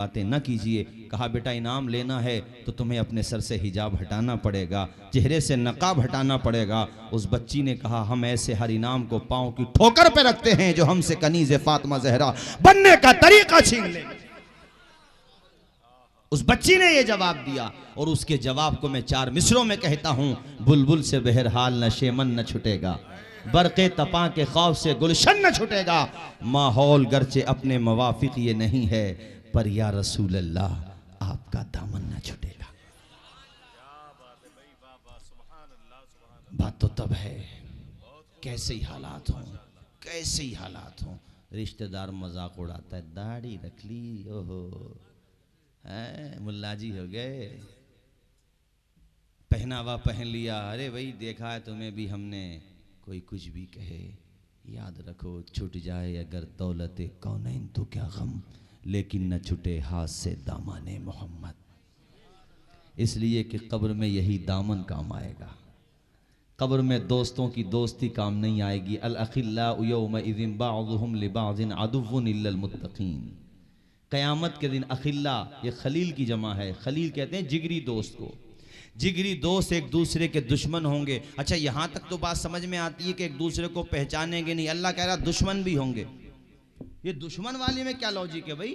बातें न कीजिए। कहा बेटा इनाम लेना है तो तुम्हें अपने सर से हिजाब हटाना पड़ेगा, चेहरे से नकाब हटाना पड़ेगा। उस बच्ची ने कहा हम ऐसे हर इनाम को पांव की ठोकर पे रखते हैं जो हमसे कनीज़े फातिमा ज़हरा बनने का तरीका छीन ले। उस बच्ची ने यह जवाब दिया और उसके जवाब को मैं 4 मिसरों में कहता हूं। बुलबुल से बहरहाल न शेमन न छुटेगा, बरक़े तपा के खौफ से गुलशन न छुटेगा। माहौल गर्चे अपने मवाफिक ये नहीं है, पर या रसूल अल्लाह आपका दामन न छूटेगा। बात तो तब है कैसे ही हालात हों, कैसे ही हालात हों। रिश्तेदार मजाक उड़ाता है, दाढ़ी रख ली, ओहो मुल्ला जी हो गए, पहनावा पहन लिया, अरे भाई देखा है तुम्हें भी हमने। कोई कुछ भी कहे याद रखो, छूट जाए अगर दौलते कौनैन तो क्या गम, लेकिन न छुटे हाथ से दामने मोहम्मद। इसलिए कि कब्र में यही दामन काम आएगा। कब्र में दोस्तों की दोस्ती काम नहीं आएगी। अल अखिल्लाउ यौमइज़िन बअज़ुहुम लिबअज़िन अदुव्वुन इल्लल मुत्तक़ीन। क़यामत के दिन अखिल्ला ये खलील की जमा है। खलील कहते हैं जिगरी दोस्त को। जिगरी दोस्त एक दूसरे के दुश्मन होंगे। अच्छा यहाँ तक तो बात समझ में आती है कि एक दूसरे को पहचानेंगे नहीं। अल्लाह कह रहा दुश्मन भी होंगे। ये दुश्मन वाली में क्या लॉजिक है भाई?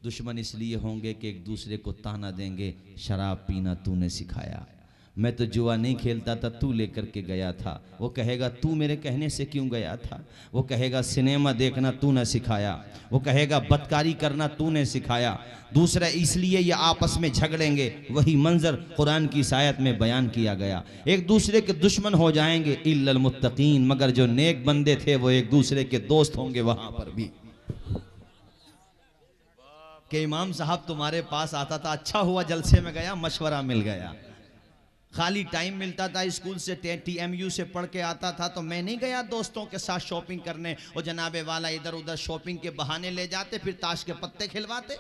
दुश्मन इसलिए होंगे कि एक दूसरे को ताना देंगे, शराब पीना तूने सिखाया, मैं तो जुआ नहीं खेलता था तू लेकर के गया था। वो कहेगा तू मेरे कहने से क्यों गया था। वो कहेगा सिनेमा देखना तूने सिखाया। वो कहेगा बदकारी करना तूने सिखाया। दूसरा इसलिए ये आपस में झगड़ेंगे। वही मंजर कुरान की इस आयत में बयान किया गया। एक दूसरे के दुश्मन हो जाएंगे इल्लल मुत्तकीन, मगर जो नेक बंदे थे वो एक दूसरे के दोस्त होंगे। वहां पर भी कि इमाम साहब तुम्हारे पास आता था, अच्छा हुआ जलसे में गया, मशवरा मिल गया। खाली टाइम मिलता था स्कूल से, TMU से पढ़ के आता था तो मैं नहीं गया दोस्तों के साथ शॉपिंग करने। और जनाबे वाला इधर उधर शॉपिंग के बहाने ले जाते, फिर ताश के पत्ते खिलवाते,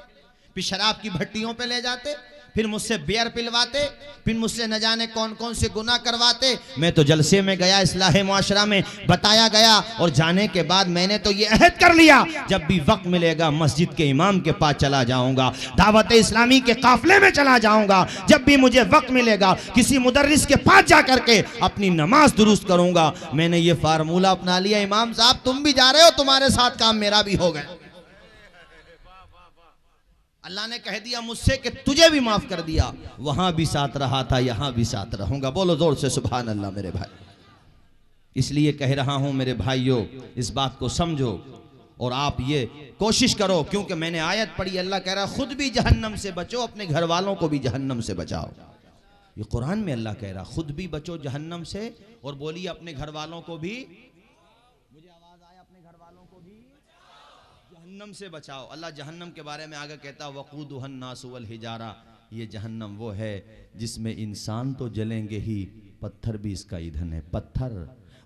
फिर शराब की भट्टियों पे ले जाते, फिर मुझसे बियर पिलवाते, फिर मुझसे न जाने कौन कौन से गुनाह करवाते। मैं तो जलसे में गया, इस्लाह मुआशरा में बताया गया। और जाने के बाद मैंने तो ये अहद कर लिया, जब भी वक्त मिलेगा मस्जिद के इमाम के पास चला जाऊंगा, दावत इस्लामी के काफिले में चला जाऊंगा। जब भी मुझे वक्त मिलेगा किसी मुदर्रिस के पास जा करके अपनी नमाज दुरुस्त करूंगा। मैंने ये फार्मूला अपना लिया। इमाम साहब तुम भी जा रहे हो, तुम्हारे साथ काम मेरा भी हो गया। अल्लाह ने कह दिया मुझसे कि तुझे भी माफ कर दिया। वहां भी साथ रहा था, यहां भी साथ रहूंगा। बोलो जोर से सुभान अल्लाह मेरे भाई। इसलिए कह रहा हूं मेरे भाइयों, इस बात को समझो और आप ये कोशिश करो, क्योंकि मैंने आयत पढ़ी, अल्लाह कह रहा खुद भी जहन्नम से बचो, अपने घर वालों को भी जहन्नम से बचाओ। ये कुरान में अल्लाह कह रहा खुद भी बचो जहन्नम से, और बोलिए अपने घर वालों को भी, मुझे आवाज आया, अपने घर वालों को भी जहन्नम से बचाओ। अल्लाह जहन्नम के बारे में आगे कहता वक़ूदुहन नासु वल हिजारा, ये जहन्नम वो है जिसमें इंसान तो जलेंगे ही, पत्थर भी इसका ईंधन है। पत्थर,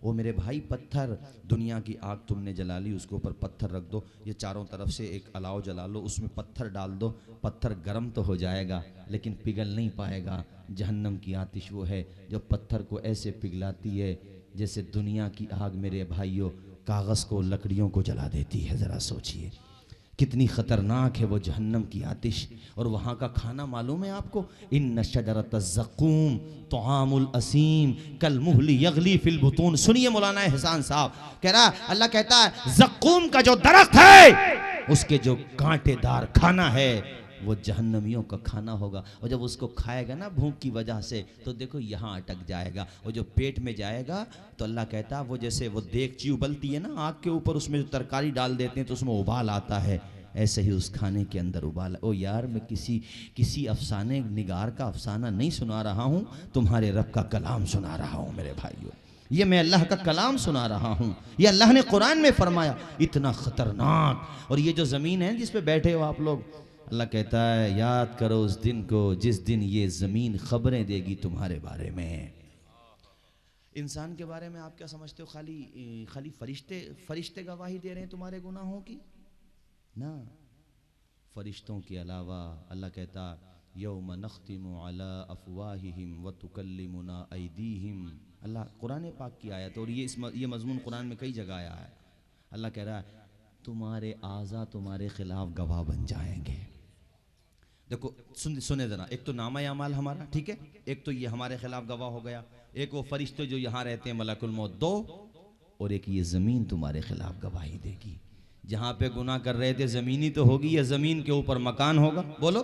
वो मेरे भाई पत्थर, दुनिया की आग तुमने जला ली, उसके ऊपर पत्थर रख दो, ये चारों तरफ से एक अलाव जला लो, उसमें पत्थर डाल दो, पत्थर गर्म तो हो जाएगा लेकिन पिघल नहीं पाएगा। जहन्नम की आतिश वो है जो पत्थर को ऐसे पिघलाती है जैसे दुनिया की आग मेरे भाइयों कागज़ को, लकड़ियों को जला देती है। ज़रा सोचिए कितनी ख़तरनाक है वो जहन्नम की आतिश। और वहाँ का खाना मालूम है आपको, इन्न शजरत ज़क़ूम तुआमुल असीम कल मुहली यगली फिल बुतून। सुनिए मौलाना एहसान साहब कह रहा, अल्लाह कहता है ज़क़ूम का जो दरख्त है उसके जो कांटेदार खाना है वो जहन्नमियों का खाना होगा। और जब उसको खाएगा ना भूख की वजह से, तो देखो यहाँ अटक जाएगा, और जो पेट में जाएगा तो अल्लाह कहता है वो जैसे वो देगची उबलती है ना आग के ऊपर, उसमें जो तरकारी डाल देते हैं तो उसमें उबाल आता है, ऐसे ही उस खाने के अंदर उबाल। ओ यार मैं किसी अफसाने निगार का अफसाना नहीं सुना रहा हूँ, तुम्हारे रब का कलाम सुना रहा हूँ मेरे भाइयों। ये मैं अल्लाह का कलाम सुना रहा हूँ, ये अल्लाह ने कुरान में फरमाया। इतना ख़तरनाक। और ये जो ज़मीन है जिस पे बैठे हो आप लोग, अल्लाह कहता है याद करो उस दिन को जिस दिन ये ज़मीन खबरें देगी तुम्हारे बारे में। इंसान के बारे में आप क्या समझते हो? खाली फरिश्ते गवाही दे रहे हैं तुम्हारे गुनाहों की ना। फरिश्तों के अलावा अल्लाह कहता यौम नख्तिमु अला अफ़वाहिहिम व तुकल्लिमुना ऐदीहिम। अल्लाह कुरान पाक की आयत, और ये मज़मून कुरान में कई जगह आया है। अल्लाह कह रहा है तुम्हारे आज़ा तुम्हारे खिलाफ गवाह बन जाएंगे। देखो सुने जरा, एक तो नामा अमाल हमारा, ठीक है, एक तो ये हमारे खिलाफ गवाह हो गया, एक वो फरिश्ते जो यहाँ रहते हैं मलकुल मौत, दो, और एक ये जमीन तुम्हारे खिलाफ गवाही देगी। जहाँ पे गुनाह कर रहे थे जमीन ही तो होगी, या जमीन के ऊपर मकान होगा? बोलो,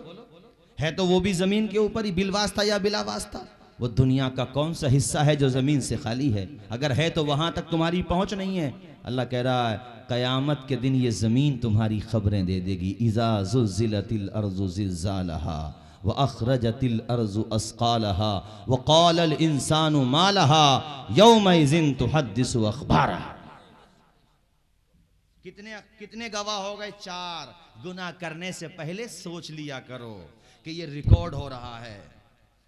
है तो वो भी जमीन के ऊपर ही, बिलवास्ता या बिला वास्ता। वो दुनिया का कौन सा हिस्सा है जो जमीन से खाली है? अगर है तो वहां तक तुम्हारी पहुंच नहीं है। अल्लाह कह रहा है कयामत के दिन ये जमीन तुम्हारी खबरें दे देगी। इज़ा ज़ुल्ज़िलतिल अर्ज़ु ज़िल्ज़ालहा व अख़रजतिल अर्ज़ु अस्क़ालहा व क़ालल इंसानु मा लहा यौमइज़िन तुहद्दिसु अख़बारहा। कितने गवाह हो गए? 4। गुनाह करने से पहले सोच लिया करो कि ये रिकॉर्ड हो रहा है,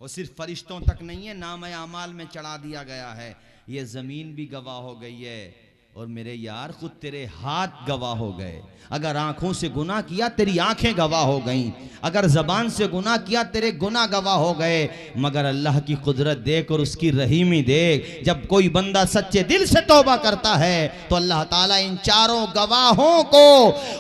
और सिर्फ फरिश्तों तक नहीं है, नाम आमाल में चढ़ा दिया गया है। ये जमीन भी गवाह हो गई है, और मेरे यार खुद तेरे हाथ गवाह हो गए। अगर आंखों से गुनाह किया तेरी आंखें गवाह हो गईं, अगर जबान से गुनाह किया तेरे गुनाह गवाह हो गए। मगर अल्लाह की कुदरत देख और उसकी रहीमी देख, जब कोई बंदा सच्चे दिल से तौबा करता है तो अल्लाह ताला इन 4 गवाहों को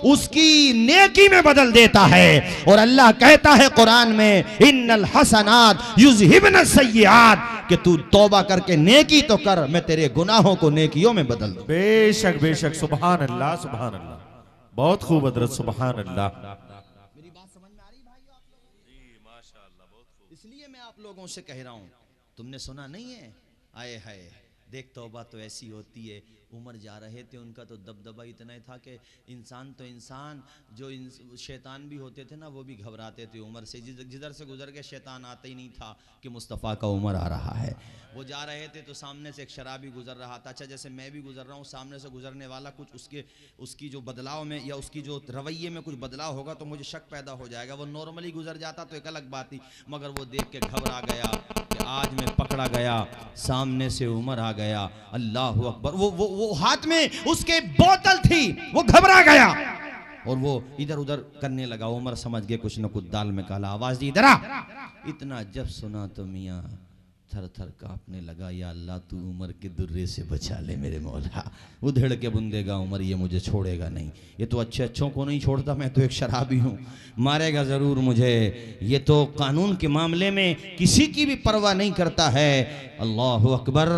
उसकी नेकी में बदल देता है। और अल्लाह कहता है कुरान में, इन्नल हसनात युज़हिबन सय्यिआत, कि तू तौबा करके नेकी तो कर, मैं तेरे गुनाहों को नेकियों में बदल दूं। बेशक बेशक, सुभान अल्लाह सुभान अल्लाह, बहुत खूब हजरत, सुभान अल्लाह। मेरी बात समझ में आ रही भाई आप लोगों? जी माशाअल्लाह, बहुत खूब। इसलिए मैं आप लोगों से कह रहा हूं, तुमने सुना नहीं है? आए हाय देख, तौबा तो ऐसी होती है। उमर जा रहे थे, उनका तो दबदबा इतना ही था कि इंसान तो इंसान, जो शैतान भी होते थे ना वो भी घबराते थे उमर से। जिधर से गुजर के शैतान आता ही नहीं था कि मुस्तफ़ा का उमर आ रहा है। वो जा रहे थे तो सामने से एक शराबी गुजर रहा था। अच्छा, जैसे मैं भी गुजर रहा हूँ, सामने से गुजरने वाला कुछ उसकी जो बदलाव में या उसकी जो रवैये में कुछ बदलाव होगा तो मुझे शक पैदा हो जाएगा। वो नॉर्मली गुजर जाता तो एक अलग बात थी, मगर वो देख के घबरा गया कि आज मैं पकड़ा गया, सामने से उमर आ गया। अल्लाह अकबर। वो हाथ में उसके बोतल थी, वो घबरा गया और वो इधर उधर करने लगा। उमर समझ गए कुछ न कुछ दाल में काला। आवाज दी, इधर आ। इतना जब सुना तो मियाँ थर थर कांपने लगा, या अल्लाह तू उमर के दुर्रे से बचा ले मेरे मौला। उधेड़ के बुंदेगा उमर, ये मुझे छोड़ेगा नहीं, ये तो अच्छे अच्छों को नहीं छोड़ता, मैं तो एक शराबी हूँ, मारेगा ज़रूर मुझे। ये तो कानून के मामले में किसी की भी परवाह नहीं करता है। अल्लाह अकबर।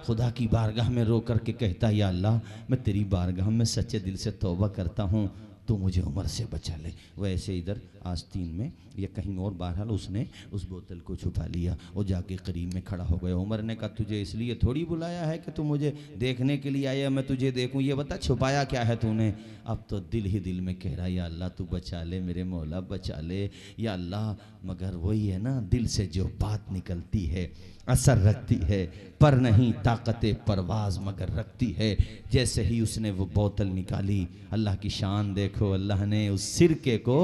खुदा की बारगाह में रो करके कहता, या अल्लाह मैं तेरी बारगाह में सच्चे दिल से तौबा करता हूँ, तो मुझे उमर से बचा ले। वैसे इधर आस्तीन में या कहीं और, बहरहाल उसने उस बोतल को छुपा लिया और जाके करीब में खड़ा हो गया। उमर ने कहा, तुझे इसलिए थोड़ी बुलाया है कि तू मुझे देखने के लिए आया, मैं तुझे देखूं, ये बता छुपाया क्या है तूने? अब तो दिल ही दिल में कह रहा, या अल्लाह तू बचा ले मेरे मौला, बचा ले या अल्लाह। मगर वही है ना, दिल से जो बात निकलती है असर रखती है, पर नहीं ताकत परवाज मगर रखती है। जैसे ही उसने वो बोतल निकाली, अल्लाह की शान देखो, अल्लाह ने उस सिरके को,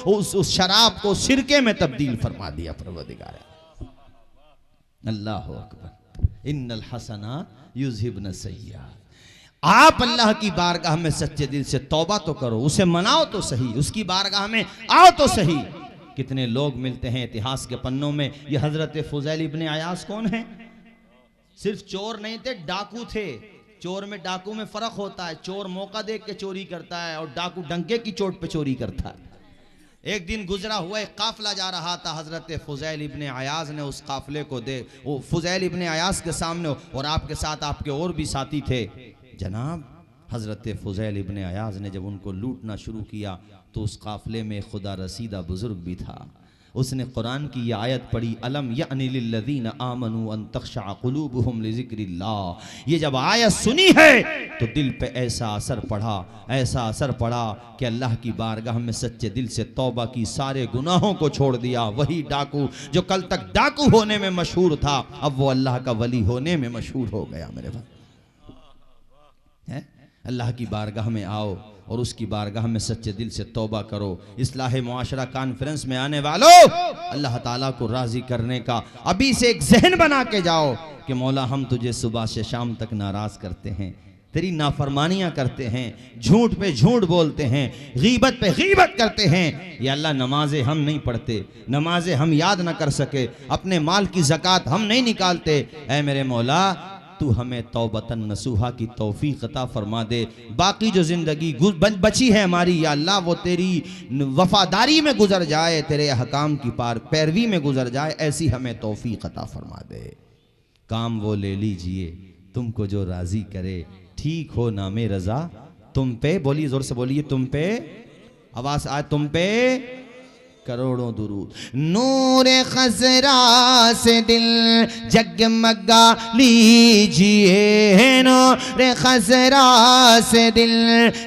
उस शराब को सिरके में तब्दील फरमा दिया। परवरदिगार अल्लाह अकबर। इन्नल हसनात युज़हिबन सय्यिआत। आप अल्लाह की बारगाह में सच्चे दिल से तौबा तो करो, उसे मनाओ तो सही, उसकी बारगाह में आओ तो सही। कितने लोग मिलते हैं इतिहास के पन्नों में। ये हजरत फुज़ैल इब्ने अयास कौन है? सिर्फ चोर नहीं थे, डाकू थे। चोर में डाकू में फर्क होता है, चोर मौका देख के चोरी करता है और डाकू डंके की चोट पे चोरी करता है। एक दिन गुजरा हुआ एक काफिला जा रहा था, हजरत फुज़ैल इब्ने अयास ने उस काफिले को वो फुज़ैल इब्ने अयास के सामने, और आपके साथ आपके और भी साथी थे जनाब। हजरत फुज़ैल इब्ने अयास ने जब उनको लूटना शुरू किया तो उस काफिले में खुदा रसीदा बुजुर्ग भी था। उसने कुरान की यह आयत पढ़ी, अलम यानी लिल्लज़ीना आमनू अन तख़शअ क़ुलूबुहुम लिज़िक्रिल्लाह। ये जब आयत सुनी है तो दिल पे ऐसा असर पड़ा कि अल्लाह की बारगाह में सच्चे दिल से तौबा की, सारे गुनाहों को छोड़ दिया। वही डाकू जो कल तक डाकू होने में मशहूर था, अब वो अल्लाह का वली होने में मशहूर हो गया। मेरे भाई, अल्लाह की बारगाह में आओ और उसकी बारगाह में सच्चे दिल से तौबा करो। इस्लाह मुआशरा कॉन्फ्रेंस में आने वालों, अल्लाह ताला को राजी करने का अभी से एक जहन बना के जाओ कि मौला हम तुझे सुबह से शाम तक नाराज करते हैं, तेरी नाफरमानियां करते हैं, झूठ पे झूठ बोलते हैं, गीबत पे गीबत करते हैं। या अल्लाह नमाजें हम नहीं पढ़ते, नमाजें हम याद ना कर सके, अपने माल की ज़कात हम नहीं निकालते। ऐ मेरे मौला, तू हमें तौबतन नसूहा की तौफीक अता फरमा दे। बाकी जो ज़िंदगी बची है हमारी या अल्लाह वो तेरी वफादारी में गुजर जाए, तेरे अहकाम की पैरवी में गुजर जाए, ऐसी हमें तौफीक अता फरमा दे। काम वो ले लीजिए तुमको जो राजी करे, ठीक हो नामे रजा तुम पे। बोलिए जोर से बोलिए, तुम पे आवाज आए, तुम पे करोड़ों दुरूद। नूर खजरा से दिल जगमगा लीजिए, नूर खजरा से दिल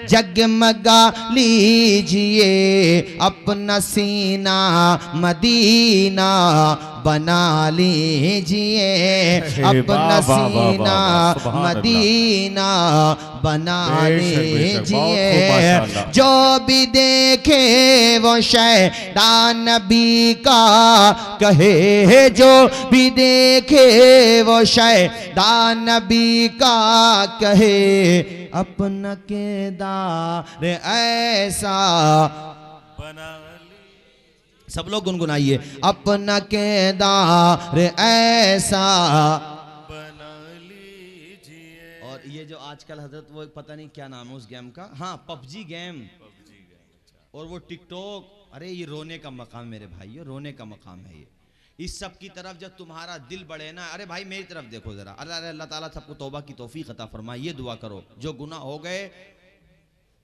जगमगा लीजिए, अपना सीना मदीना बना लीजिए, अपना सीना मदीना बना लीजिए। जो भी देखे वो शैतान नबी का कहे, जो भी देखे वो शैतान नबी का कहे, अपना किरदार ऐसा बना। सब लोग गुनगुनाइए, अपना किरदार ऐसा बना लीजिए। और ये जो आजकल हजरत वो पता नहीं क्या नाम है उस गेम का, हाँ पबजी गेम और वो टिकटॉक, अरे ये रोने का मकाम मेरे भाइयों, रोने का मकाम है ये। इस सब की तरफ जब तुम्हारा दिल बढ़े ना, अरे भाई मेरी तरफ देखो जरा, अल्लाह ताला सबको तौबा की तौफीक अता फरमाए। ये दुआ करो जो गुनाह हो गए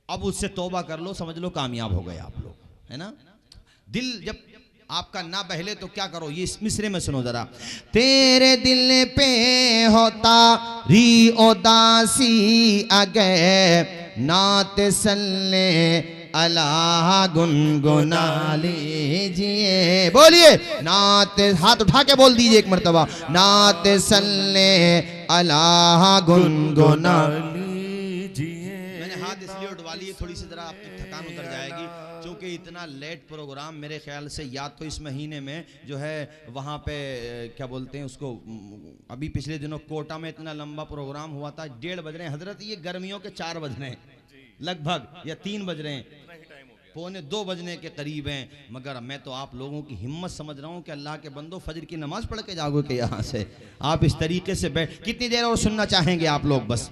अब उससे तौबा कर लो, समझ लो कामयाब हो गए आप लोग, है ना। दिल जब आपका ना बहले तो क्या करो, ये इस मिसरे में सुनो जरा। तेरे दिल पे होता री उदासी अगे, नात सल्ले अल्लाह गुनगुना लीजिए। बोलिए नात, हाथ उठा के बोल दीजिए एक मर्तबा, नात सल्ले अल्लाह गुनगुना लीजिए। मैंने हाथ इसलिए उठवा लिए थोड़ी सी जरा आपकी थकान उतर जाएगी, क्योंकि इतना लेट प्रोग्राम मेरे ख्याल से या तो इस महीने में जो है वहाँ पे क्या बोलते हैं उसको, अभी पिछले दिनों कोटा में इतना लंबा प्रोग्राम हुआ था, 1:30 बज रहे हैं हजरत, ये गर्मियों के 4 बज रहे हैं लगभग, या 3 बज रहे हैं, 1:45 बजने के करीब हैं। मगर मैं तो आप लोगों की हिम्मत समझ रहा हूँ कि अल्लाह के बंदो फजर की नमाज पढ़ के जाओगे कि यहाँ से आप इस तरीके से बैठ, कितनी देर और सुनना चाहेंगे आप लोग? बस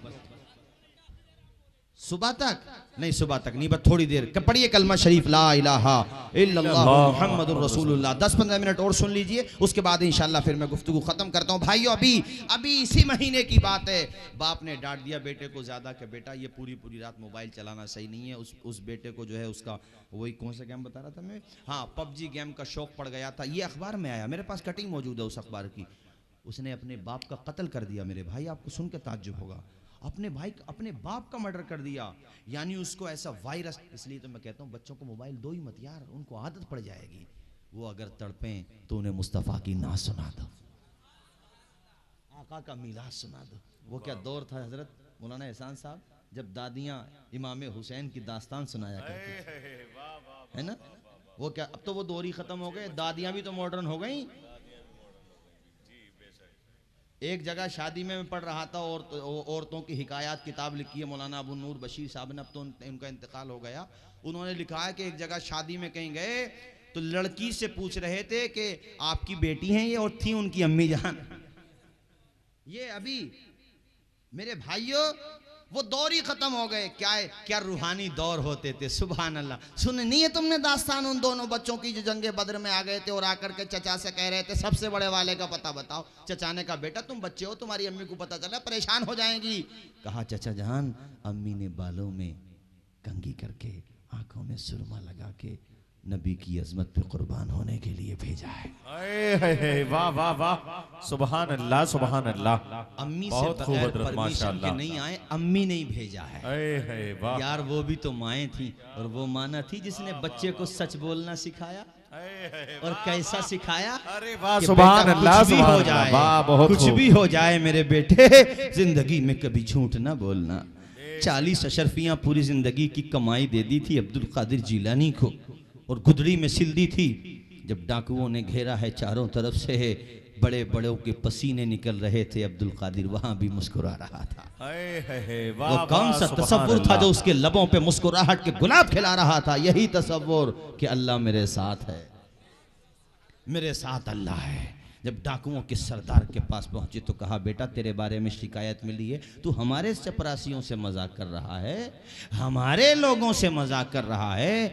सुबह तक नहीं, सुबह तक नहीं, बस थोड़ी देर पढ़िए कलमा शरीफ ला इलाहा इल्लल्लाह मुहम्मदुर रसूलुल्लाह, 10-15 मिनट और सुन लीजिए, उसके बाद इंशाल्लाह फिर मैं गुफ्तगू खत्म करता हूँ। भाइयों अभी इसी महीने की बात है, बाप ने डांट दिया बेटे को ज्यादा कि बेटा ये पूरी रात मोबाइल चलाना सही नहीं है। उस बेटे को जो है उसका वही कौन सा गेम बता रहा था मैं, हाँ पबजी गेम का शौक पड़ गया था। ये अखबार में आया, मेरे पास कटिंग मौजूद है उस अखबार की। उसने अपने बाप का कत्ल कर दिया मेरे भाई, आपको सुन के ताज्जुब होगा, अपने बाप का मर्डर कर दिया, यानी उसको ऐसा वायरस। इसलिए तो मैं कहता हूँ बच्चों को मोबाइल दो ही मत यार, उनको आदत पड़ जाएगी। वो अगर तड़पें तो उन्हें मुस्तफ़ा की नात सुना दो, आका का मिलाद सुना दो। वो क्या दौर था हजरत मौलाना एहसान साहब, जब दादियाँ इमाम हुसैन की दास्तान सुनाया करती थी, है ना। वो क्या, अब तो वो दौर ही खत्म हो गए, दादियाँ भी तो मॉडर्न हो गई। एक जगह शादी में मैं पढ़ रहा था, औरतों की हिकायात किताब लिखी है मौलाना अबू नूर बशीर साहब ने, अब तो उनका इंतकाल हो गया। उन्होंने लिखा है कि एक जगह शादी में कहीं गए तो लड़की से पूछ रहे थे कि आपकी बेटी हैं ये, और थी उनकी अम्मी जान। ये अभी मेरे भाइयों वो दौर ही खत्म हो गए। क्या रूहानी दौर होते थे, सुभान अल्लाह। सुन नहीं है तुमने दास्तान उन दोनों बच्चों की जो जंगे बद्र में आ गए थे और आकर के चचा से कह रहे थे सबसे बड़े वाले का पता बताओ। चचा ने कहा बेटा तुम बच्चे हो, तुम्हारी अम्मी को पता चला परेशान हो जाएंगी। कहा चचा जान अम्मी ने बालों में कंघी करके आंखों में सुरमा लगा के नबी की अजमत पे कुर्बान होने के लिए भेजा है। वाह वाह वाह, सुभान अल्लाह सुभान अल्लाह। अम्मी से बहुत खूब बगैर हजरत, परमिशन के माशाअल्लाह। नहीं आए, अम्मी ने ही भेजा है। वाह यार वो भी तो माएँ थी, और वो माना थी जिसने बच्चे को सच बोलना सिखाया। और कैसा सिखाया, अरे वाह कि सुभान बेटा अल्लाह कुछ भी सुभान हो अल्लाह, जाए, वाह बहुत कुछ खूब। भी हो जाए मेरे बेटे, जिंदगी में कभी झूठ ना बोलना। 40 अशरफियां पूरी जिंदगी की कमाई दे दी थी अब्दुल कादिर जीलानी को, और गुदड़ी में सिल दी थी। जब डाकुओं ने घेरा है चारों तरफ से, बड़े बड़ों के पसीने निकल रहे थे, अब्दुल कादिर वहां भी मुस्कुरा रहा था। वो कौन सा तसव्वुर था जो उसके लबों पे मुस्कुराहट के गुलाब खिला रहा था? यही तसव्वुर कि अल्लाह मेरे साथ है, मेरे साथ अल्लाह है। जब डाकुओं के सरदार के पास पहुंचे तो कहा, बेटा तेरे बारे में शिकायत मिली है, तू हमारे चपरासियों से मजाक कर रहा है, हमारे लोगों से मजाक कर रहा है।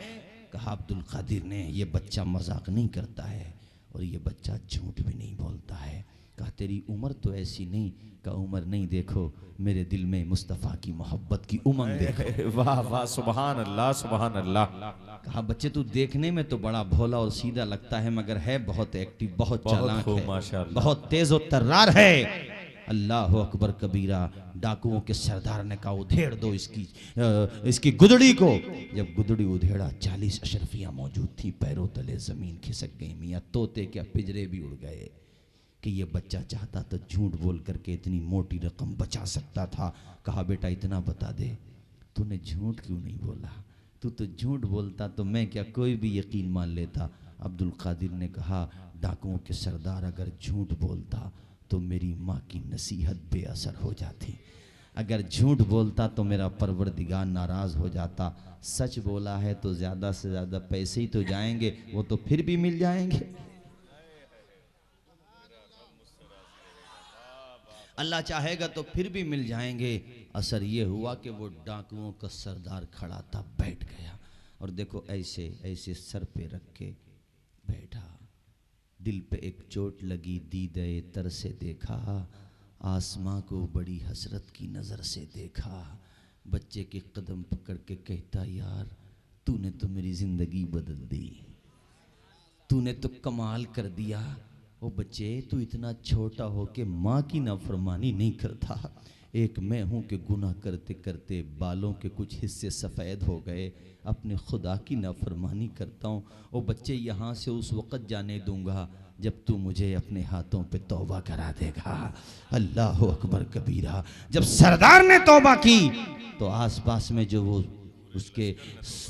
कहा अब्दुल कादिर ने, ये बच्चा मजाक नहीं करता है और ये बच्चा झूठ भी नहीं बोलता है। कहा तेरी उम्र तो ऐसी नहीं। का उम्र नहीं, देखो मेरे दिल में मुस्तफ़ा की मोहब्बत की उमंग देखो। वाह वाह, सुभान अल्लाह सुभान अल्लाह। कहा बच्चे तू देखने में तो बड़ा भोला और सीधा लगता है, मगर है बहुत एक्टिव, बहुत चालाक है, माशाअल्लाह, बहुत तेज और तर्रार है। अल्लाह अकबर कबीरा। डाकुओं के सरदार ने कहा उधेड़ दो इसकी गुदड़ी को। जब गुदड़ी उधेड़ा 40 अशरफियां मौजूद थी, पैरों तले जमीन खिसक गई। मियाँ तोते क्या पिंजरे भी उड़ गए कि ये बच्चा चाहता तो झूठ बोल करके इतनी मोटी रकम बचा सकता था। कहा बेटा इतना बता दे, तूने झूठ क्यों नहीं बोला? तू तो झूठ बोलता तो मैं क्या कोई भी यकीन मान लेता। अब्दुल कादिर ने कहा डाकुओं के सरदार, अगर झूठ बोलता तो मेरी माँ की नसीहत बेअसर हो जाती, अगर झूठ बोलता तो मेरा परवरदिगार नाराज़ हो जाता। सच बोला है तो ज़्यादा से ज़्यादा पैसे ही तो जाएंगे, वो तो फिर भी मिल जाएंगे। अल्लाह चाहेगा तो फिर भी मिल जाएंगे। असर ये हुआ कि वो डाकुओं का सरदार खड़ा था, बैठ गया और देखो ऐसे ऐसे सर पे रख के बैठा। दिल पे एक चोट लगी, दीदे तर से देखा, आसमां को बड़ी हसरत की नज़र से देखा। बच्चे के कदम पकड़ के कहता, यार तूने तो मेरी ज़िंदगी बदल दी, तूने तो कमाल कर दिया। ओ बच्चे, तू इतना छोटा हो के माँ की नाफरमानी नहीं करता। एक मैं हूँ कि गुनाह करते करते बालों के कुछ हिस्से सफ़ेद हो गए, अपने खुदा की नाफरमानी करता हूँ। ओ बच्चे, यहाँ से उस वक़्त जाने दूँगा जब तू मुझे अपने हाथों पे तौबा करा देगा। अल्लाह अकबर कबीरा। जब सरदार ने तौबा की तो आसपास में जो वो उसके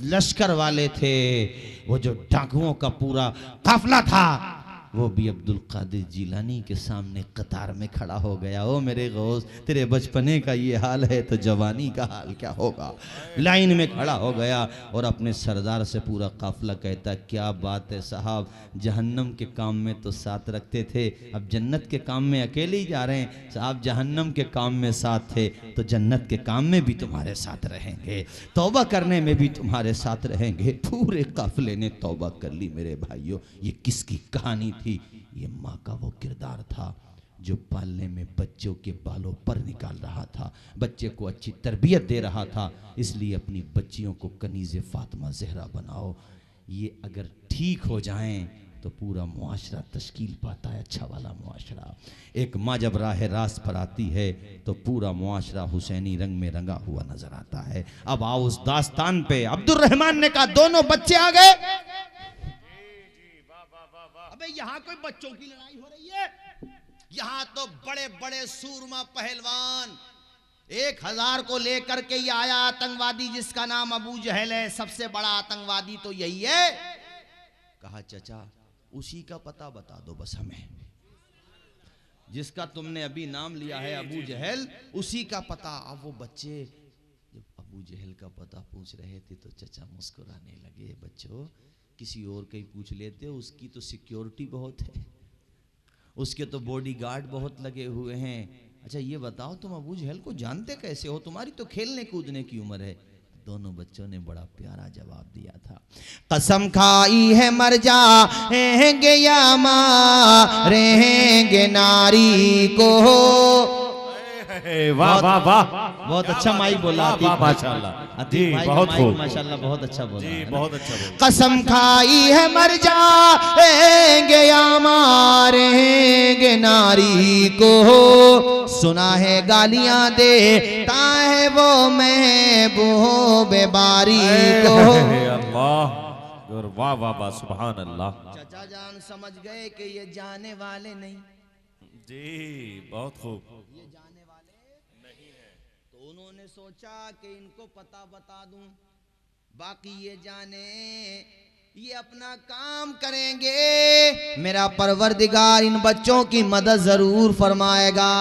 लश्कर वाले थे, वो जो डाकुओं का पूरा काफिला था, वो भी अब्दुल कादिर जिलानी के सामने कतार में खड़ा हो गया। ओ मेरे गौस, तेरे बचपने का ये हाल है तो जवानी का हाल क्या होगा। लाइन में खड़ा हो गया और अपने सरदार से पूरा काफिला कहता, क्या बात है साहब, जहन्नम के काम में तो साथ रखते थे, अब जन्नत के काम में अकेले ही जा रहे हैं। साहब जहन्नम के काम में साथ थे तो जन्नत के काम में भी तुम्हारे साथ रहेंगे, तौबा करने में भी तुम्हारे साथ रहेंगे। पूरे काफिले ने तौबा कर ली। मेरे भाइयों, ये किसकी कहानी थी? ये माँ का वो किरदार था जो पालने में बच्चों के बालों पर निकाल रहा था, बच्चे को अच्छी तरबियत दे रहा था। इसलिए अपनी बच्चियों को कनीज़े फातिमा ज़हरा बनाओ। ये अगर ठीक हो जाएं तो पूरा मुआशरा तश्कील पाता है, अच्छा वाला मुआशरा। एक माँ जब राह रास्त पर आती है तो पूरा मुआशरा हुसैनी रंग में रंगा हुआ नजर आता है। अब आओ उस दास्तान पे। अब्दुल रहमान ने कहा दोनों बच्चे आ गए। अबे यहाँ कोई बच्चों की लड़ाई हो रही है? यहाँ तो बड़े बड़े सूरमा पहलवान 1000 को लेकर के ये आया आतंकवादी जिसका नाम अबू जहल है। सबसे बड़ा आतंकवादी तो यही है। कहा चचा उसी का पता बता दो बस हमें, जिसका तुमने अभी नाम लिया है अबू जहल, उसी का पता। अब वो बच्चे जब अबू जहल का पता पूछ रहे थे तो चचा मुस्कुराने लगे। बच्चों, किसी और का ही पूछ लेते हो, उसकी तो सिक्योरिटी बहुत है, उसके तो बॉडीगार्ड बहुत लगे हुए हैं। अच्छा ये बताओ तुम अबू जहल को जानते कैसे हो? तुम्हारी तो खेलने कूदने की उम्र है। दोनों बच्चों ने बड़ा प्यारा जवाब दिया था। कसम खाई है मर जाएंगे या मारेंगे नारी को। वाह वाह वाह, बहुत अच्छा माइक बोला माशाल्लाह जी, बहुत खूब माशाल्लाह, बहुत अच्छा बोला जी, बहुत अच्छा बोला। कसम खाई है मर जाएंगे या मारेंगे नारी को, सुना है गालियां देता है वो महबूब बारी को। अल्लाह, वाह वाह वाह, सुभान अल्लाह। चाचा जान समझ गए कि ये जाने वाले नहीं जी, बहुत खूब। ये जाने वाले नहीं है, तो उन्होंने सोचा कि इनको पता बता दूं, बाकी ये जाने, ये अपना काम करेंगे, मेरा परवरदिगार इन बच्चों की मदद जरूर फरमाएगा।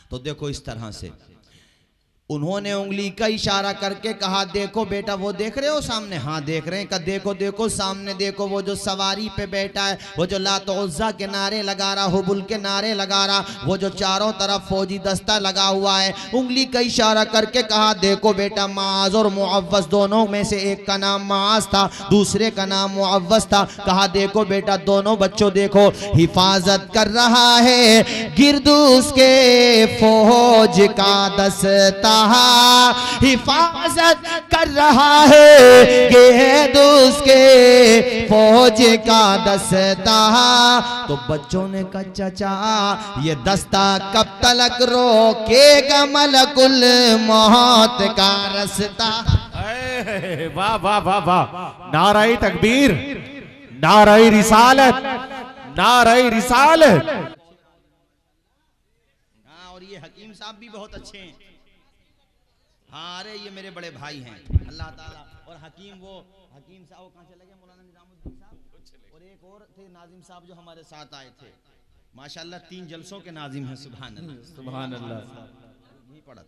तो देखो इस तरह से उन्होंने उंगली का इशारा करके कहा देखो बेटा, वो देख रहे हो सामने? हाँ देख रहे हैं। कहा देखो देखो सामने देखो, वो जो सवारी पे बैठा है, वो जो लात उज़्ज़ा के नारे लगा रहा, हुबुल के नारे लगा रहा, वो जो चारों तरफ फौजी दस्ता लगा हुआ है। उंगली का इशारा करके कहा देखो बेटा, माज और मुअव्वज़ दोनों में से एक का नाम माज था, दूसरे का नाम मुअव्वज़ था। कहा देखो बेटा दोनों बच्चों देखो, हिफाजत कर रहा है गिर्द उसके फौज का दस्ता, हिफाजत कर रहा है गिर्द उसके फौज का दस्ता। तो बच्चों ने कहा चाचा ये दस्ता कब तक रोकेगा मलकुल मौत का रास्ता? वाह वाह वाह वाह, नाराए तकबीर, नाराए रिसालत, नाराए रिसालत। हाँ, और ये हकीम साहब भी बहुत अच्छे हैं। हाँ, अरे ये मेरे बड़े भाई हैं अल्लाह ताला। और हकीम साहब वो कहाँ चले गए? मौलाना निजामुद्दीन साहब और एक और थे नाजिम साहब जो हमारे साथ आए थे। माशाल्लाह 3 जलसों के नाजिम हैं। सुभान अल्लाह, सुभान अल्लाह। नहीं पढ़ा,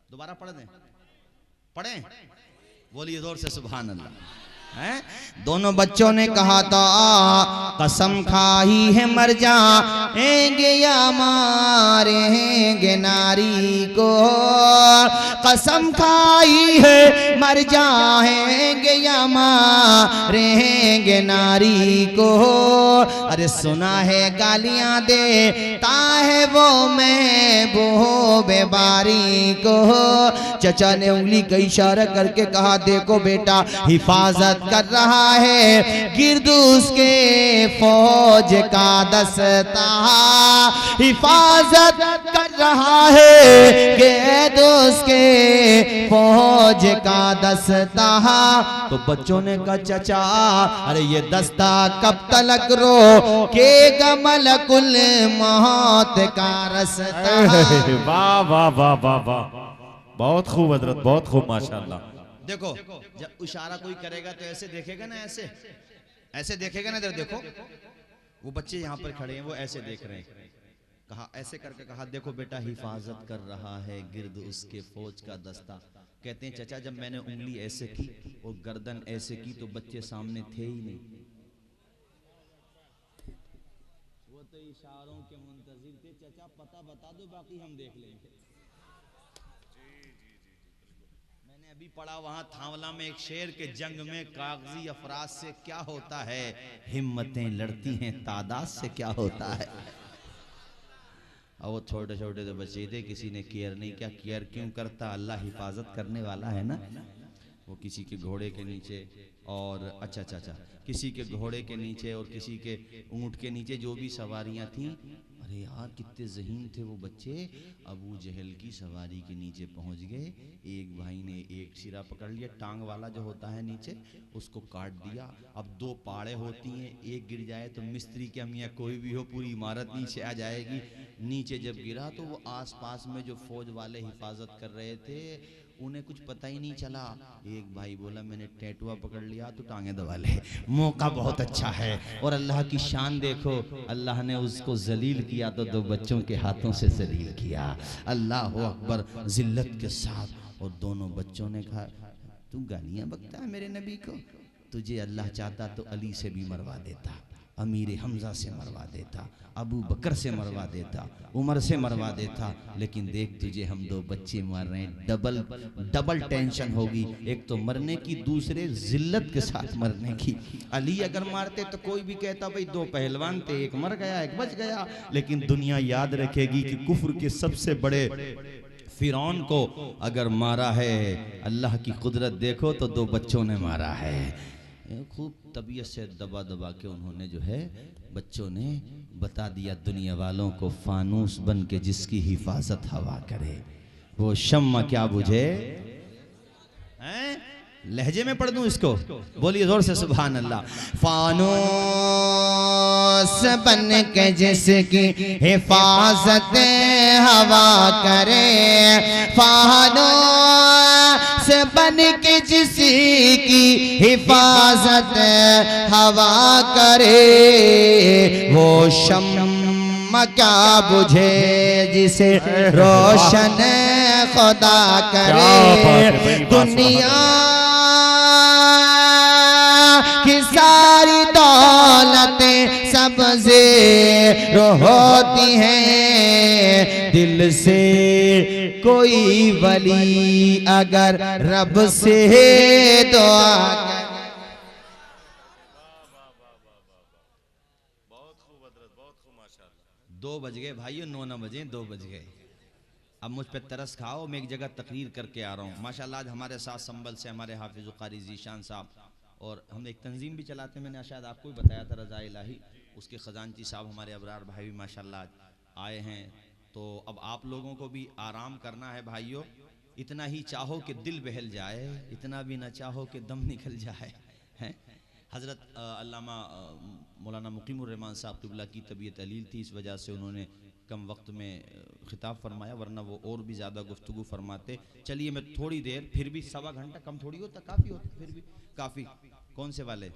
दोबारा पढ़ दें, पढ़ें, बोलिए जोर से सुभान अल्लाह। हैं? दोनों बच्चों ने कहा था कसम खाई है मर जाएंगे या मारेंगे नारी को, कसम खाई है मर जाएंगे या मारेंगे नारी को। अरे सुना है गालियां देता है वो महबूबे बारी को। चचा ने उंगली का इशारा करके कहा देखो बेटा, हिफाजत कर रहा है गिर्द उसके फौज का दस्ता, हिफाजत कर रहा है गिर्द उसके फौज का दस्ता। तो बच्चों ने कहा चाचा अरे ये दस्ता कब तक रोकेगा मलकुल मौत का रास्ता? वाह वाह वाह वाह वाह, बहुत खूब हजरत, बहुत खूब माशाल्लाह। देखो जब इशारा कोई करेगा तो ऐसे देखेगा ना, ऐसे देखेगा ना। इधर देखो वो बच्चे यहाँ पर खड़े हैं, वो ऐसे देख रहे हैं। कहा ऐसे करके कहा देखो बेटा, हिफाजत कर रहा है गिर्द उसके फौज का दस्ता। कहते हैं चचा जब मैंने उंगली ऐसे की और गर्दन ऐसे की तो बच्चे सामने थे ही नहीं, वो तो इशारों के मुंतजिर थे। चचा पता बता दो, बाकी हम देख लेंगे। मैंने अभी पढ़ा वहां थावला में एक शेर के जंग में कागजी अफराज से क्या होता है, हिम्मतें लड़ती हैं तादाद से क्या होता है। और वो छोटे छोटे तो बच्चे थे, किसी ने केयर नहीं किया। केयर क्यों करता, अल्लाह हिफाजत करने वाला है ना। वो किसी के घोड़े के नीचे और अच्छा किसी के घोड़े के नीचे और किसी के ऊंट के नीचे जो भी सवारियां थीं, अरे यार कितने ज़हीन थे वो बच्चे। अबू जहल की सवारी के नीचे पहुंच गए। एक भाई ने एक सिरा पकड़ लिया, टांग वाला जो होता है नीचे, उसको काट दिया। अब 2 पाड़े होती हैं, एक गिर जाए तो मिस्त्री के मियाँ कोई भी हो पूरी इमारत नीचे आ जाएगी। नीचे जब गिरा तो वो आसपास में जो फौज वाले हिफाजत कर रहे थे उन्हें कुछ पता ही नहीं चला। एक भाई बोला मैंने टैटुआ पकड़ लिया तो टांगे दबा ले। मौका बहुत अच्छा है। और अल्लाह की शान देखो, अल्लाह ने उसको जलील किया तो 2 बच्चों के हाथों से जलील किया। अल्लाह अकबर, जिल्लत के साथ। और दोनों बच्चों ने कहा तू गालियां बकता है मेरे नबी को, तुझे अल्लाह चाहता तो अली से भी मरवा देता, अमीर हमजा से मरवा देता, अबू बकर से मरवा देता, उमर से मरवा देता। लेकिन देख तुझे हम 2 बच्चे मार रहे हैं, डबल टेंशन होगी। एक तो मरने की, दूसरे जिल्लत के साथ मरने की। अली अगर मारते तो कोई भी कहता भाई 2 पहलवान थे, एक मर गया एक बच गया। लेकिन दुनिया याद रखेगी कि कुफ्र के सबसे बड़े फिरौन को अगर मारा है, अल्लाह की कुदरत देखो तो 2 बच्चों ने मारा है। खूब तबीयत से दबा दबा के उन्होंने जो है बच्चों ने बता दिया दुनिया वालों को, फानूस बन के जिसकी हिफाजत हवा करे वो शम्मा क्या बुझे। हैं? लहजे में पढ़ दूं इसको, बोलिए जोर से सुभान अल्लाह। फानूस बन के जिसकी हिफाजत हवा करे, फानूस बन के जिसकी हिफाजत हवा करे, वो शम्मा क्या बुझे जिसे रोशन खुदा क्या बात है, करे बड़ी बात दुनिया की सारी दौलतें सब ज़ेर होती हैं, दिल से कोई वली अगर रब से दुआ करे। दो बज गए भाइयों, 9 न बजे 2 बज गए। अब मुझ पे तरस खाओ, मैं एक जगह तकरीर करके आ रहा हूँ। माशाल्लाह आज हमारे साथ संबल से हमारे हाफिज़ क़ारी ज़ीशान साहब, और हम एक तंजीम भी चलाते हैं, मैंने शायद आपको भी बताया था, रज़ा इलाही, उसके ख़जानची साहब हमारे अबरार भाई भी माशाल्लाह आए हैं। तो अब आप लोगों को भी आराम करना है भाइयों, इतना ही चाहो कि दिल बहल जाए, इतना भी ना चाहो कि दम निकल जाए, हैं। हज़रत अल्लामा मौलाना मुकीमुर रहमान साहब क़िबला की तबीयत अलील थी, इस वजह से उन्होंने कम वक्त में खिताब फरमाया, वरना वो और भी ज़्यादा गुफ्तगू फरमाते। चलिए मैं थोड़ी देर, फिर भी सवा घंटा कम थोड़ी होता, काफ़ी होता, फिर भी काफ़ी। कौन से वाले?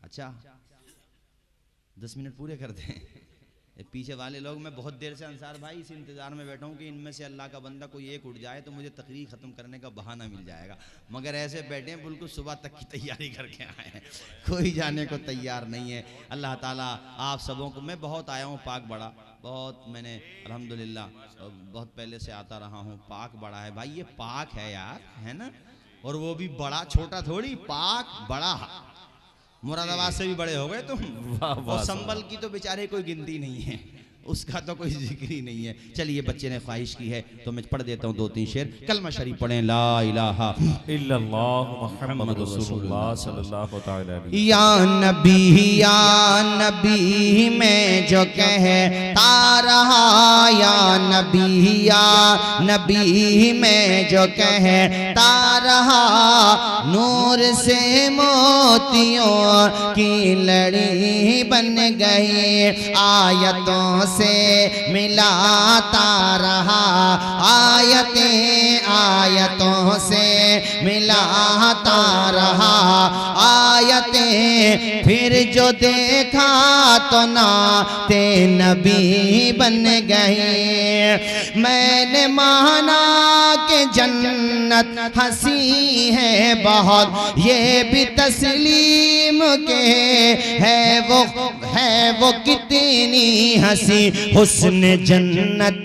अच्छा 10 मिनट पूरे कर दें। पीछे वाले लोग, मैं बहुत देर से अंसार भाई इस इंतज़ार में बैठा हूँ कि इनमें से अल्लाह का बंदा कोई एक उठ जाए तो मुझे तकरीर ख़त्म करने का बहाना मिल जाएगा, मगर ऐसे बैठे हैं बिल्कुल सुबह तक की तैयारी करके आए हैं, कोई जाने को तैयार नहीं है। अल्लाह ताला आप सबों को, मैं बहुत आया हूँ पाक बड़ा, बहुत मैंने अल्हम्दुलिल्लाह बहुत पहले से आता रहा हूँ, पाक बड़ा है भाई, ये पाक है यार, है ना, और वो भी बड़ा, छोटा थोड़ी, पाक बड़ा। मुरादाबाद से भी बड़े हो गए तुम, और संबल की तो बेचारे कोई गिनती नहीं है, उसका तो कोई जिक्र ही नहीं है। चलिए बच्चे ने ख्वाहिश की है तो मैं पढ़ देता हूँ 2-3 शेर। कलमा शरीफ पढ़ें, ला इलाहा इल्लल्लाह मुहम्मद रसूलुल्लाह सल्लल्लाहु तआला अलैहि या नबी मैं जो कहता रहा, या नबी मैं जो कहता रहा, नूर से मोतियों की लड़ी बन गई, आयतों से मिलाता रहा, आयतों से मिलाता रहा, आयतें फिर जो देखा तो नाते नबी बन गए। मैंने माना कि जन्नत हंसी है बहुत, ये भी तस्लीम के है वो कितनी हंसी, हुस्न जन्नत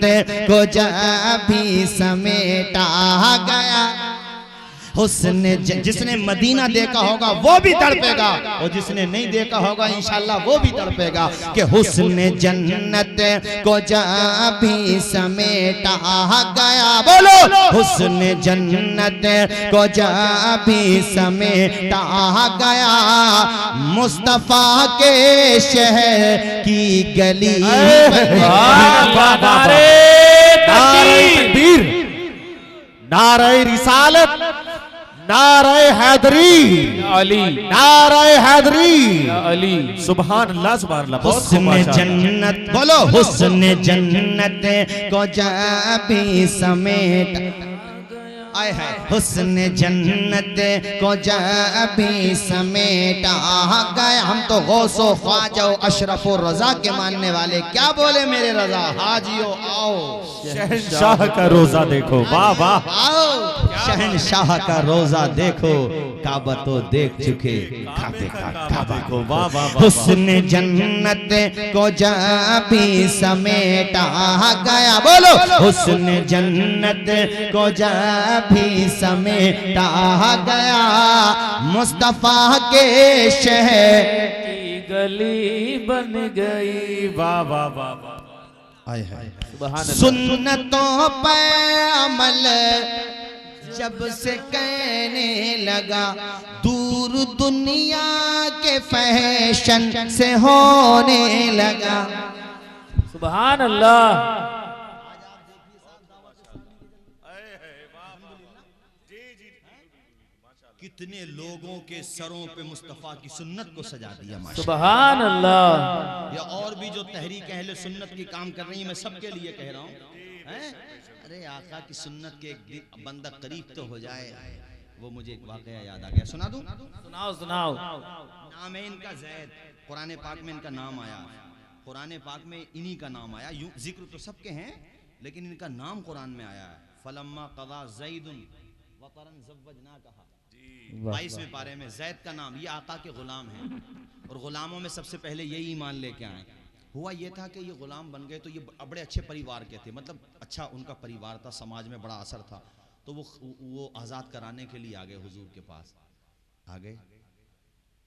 को जब भी समेटा गया। हुस्न जिसने मदीना देखा होगा वो भी तड़पेगा, और जिसने नहीं देखा होगा इंशाल्लाह वो भी तड़पेगा कि हुस्न जन्नत को जब भी समेटा गया। बोलो हुस्न जन्नत को जब भी समेटा गया, मुस्तफा के शहर की गली। नारे रिसालत, नारे हैदरी अली, नारे हैदरी अली, सुभान अल्लाह सुभान अल्लाह। हुस्न जन्नत, बोलो हुस्न जन्नत को जब भी समेट आए है, हुस्न जन्नत को जब भी समेटा गया। हम तो गौसो ख्वाजा अशरफो रजा के मानने वाले, क्या बोले मेरे रजा, हाजियो आओ शहंशाह का रोजा देखो, वाह वाह, आओ शहंशाह का रोजा देखो, काबा तो देख चुके काबे का काबा देखो, वाह वाह वाह। हुस्न जन्नत को जब भी समेटा गया, बोलो हुस्न जन्नत को जब भी समेटा गया, मुस्तफा के शहर की गली बन गई। वाह वाह वाह वाह। आए है सुभान अल्लाह। सुन्नतों पर अमल जब से कहने लगा, दूर दुनिया के फैशन से होने लगा। सुभान अल्लाह। कितने लोगों के सरों पे मुस्तफ़ा की सुन्नत को सजा दिया माशाअल्लाह। सुभान अल्लाह। या और भी जो तहरीक अहले सुन्नत की काम कर रही है, मैं सबके लिए कह रहा हूँ, हैं? अरे आका की सुन्नत के एक दिन बंदा करीब तो हो जाए। वो मुझे एक वाकया याद आ गया, सुना दूं? सुनाओ सुनाओ। नाम है इनका जैद, कुरान पाक में इनका नाम आया, कुरान पाक में इन्हीं का नाम आया। यूं जिक्र तो सबके हैं लेकिन इनका नाम कुरान में आया है। फलम्मा क़ज़ा ज़ैदुन वतरन ज़व्वजना कहा। वाह, 22वें पारे में जैद का नाम, ये आका के गुलाम हैं और गुलामों में सबसे पहले यही ईमान लेके आए। हुआ ये था कि ये गुलाम बन गए तो ये बड़े अच्छे परिवार के थे, मतलब अच्छा उनका परिवार था, समाज में बड़ा असर था। तो वो आज़ाद कराने के लिए आ गए हुजूर के पास। आ गए,